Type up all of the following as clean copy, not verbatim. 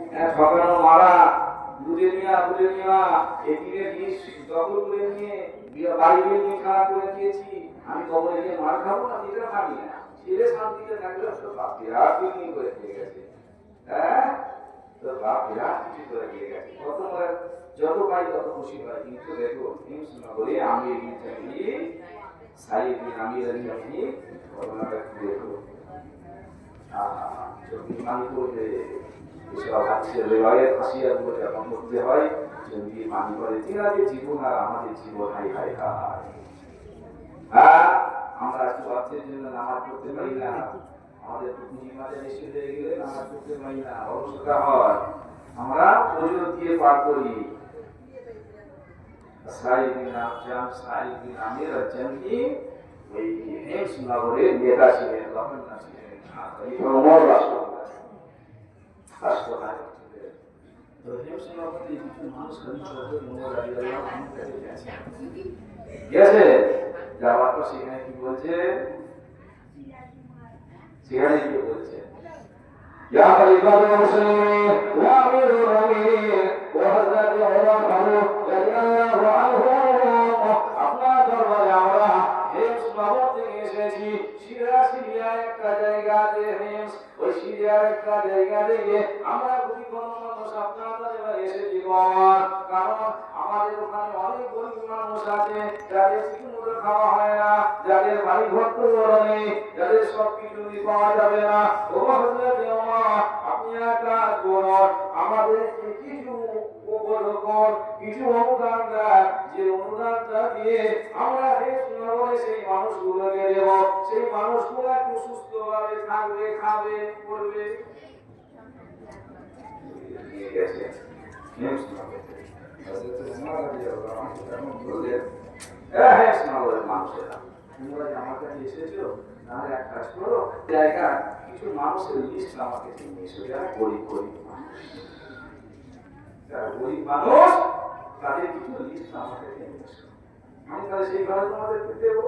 ঠকানো মারা বুঝে নেওয়া এদিকে জিনিস দখল করে নিয়ে বাড়ি নিয়ে খারাপ করে দিয়েছি, আমি কবরে গিয়ে মার খাবো না, এটা ভাবি না। ছেলে শান্তিতে থাকলে তো বাপ বিরাট বিল্ডিং করে দিয়ে গেছে, হ্যাঁ তো বাপ বিরাট কিছু করে দিয়ে গেছে, কত যত পাই তত খুশি হয়। কিন্তু দেখো হিমসনগরে আমি সাইড আমি ঘটনাটা দেখো পানি করলে এসব হাসির রেওয়ায়ত হাসিয়াগুলো যখন করতে হয় যদি পানি করে তিনাদের জীবন আর আমাদের জীবন হাই হাই হাই। হ্যাঁ আমরা বাচ্চার জন্য নামাজ পড়তে পারি না, আমাদের পুঁজি মাঝে এসে হয়ে গেলে নামাজ পড়তে পারি না, অলসতা হয়, আমরা প্রয়োজন দিয়ে পার করি। সাইদিন আফজাম সাইদিন আমির জানকি ওই হিমসনগরের নেতা ছিলেন, গভর্নর ছিলেন, ওমর রাষ্ট্রপতি। তো হিমসনগরে কিছু মানুষ ওমর রাদিয়াল্লাহু আনহু কাছে গেছে, যাওয়ার পর সেখানে কি বলছে, সেখানে কি বলছে, ইয়া খলিফাতুল মুসলিমিন ওয়া আমিরুল মুমিনিন ওয়া হযরত ওমর ফারুক রাদিয়াল্লাহু আনহু, আপনার দরবারে আমরা হিমসনগর থেকে এসেছি। সিরিয়া একটা জায়গা আছে হিমস, ওই সিরিয়ার একটা জায়গা থেকে আমরা খুবই কোনো মানুষ আপনার দরবারে এসেছি বাবা, কারণ আমাদের ওখানে অনেক গরিব মানুষ আছে যাদের ঠিকমতো খাওয়া হয় না, যাদের বাড়ি ঘর তো নেই, যাদের সব কিছু পাওয়া যাবে না। ও হযরত ওমর আপনি একটা করুন, আমাদের কিছু উপকরণ কিছু অনুদান দেন, যে অনুদানটা দিয়ে আমরা হিমসনগরে সেই মানুষগুলোকে দেব, সেই মানুষগুলো একটু সুস্থভাবে থাকবে, খাবে, পড়বে। নিয়ে গেছে হিমসনগরে হযরত ওমর রাদিয়াল্লাহু আনহু এমন বললেন, হিমসনগরের মানুষেরা তোমরা যে আমার কাছে এসেছো, তাহলে এক কাজ করো, জায়গা কিছু মানুষের লিস্ট আমাকে দিয়ে এসো, যারা গরিব মানুষ, যারা গরিব মানুষ তাদের কিছু লিস্ট আমাকে দিয়ে এসো, আমি তাহলে সেইভাবে তোমাদের দেবো।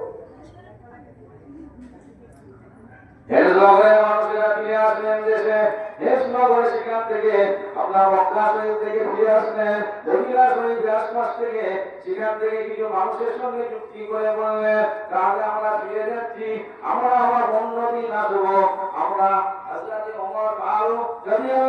মানুষেরা ফিরে আসলেন দেশে, হিমসনগরে সেখান থেকে আপনার মক্কা শরীফ থেকে ফিরে আসলেন, মদিনা শরীফের আশপাশ থেকে সেখান থেকে কিছু মানুষের সঙ্গে চুক্তি করে বললেন, তাহলে আমরা ফিরে যাচ্ছি, আমরা আমার অন্যদিন আসবো, আমরা হযরত ওমর ফারুক রাদিয়াল্লাহু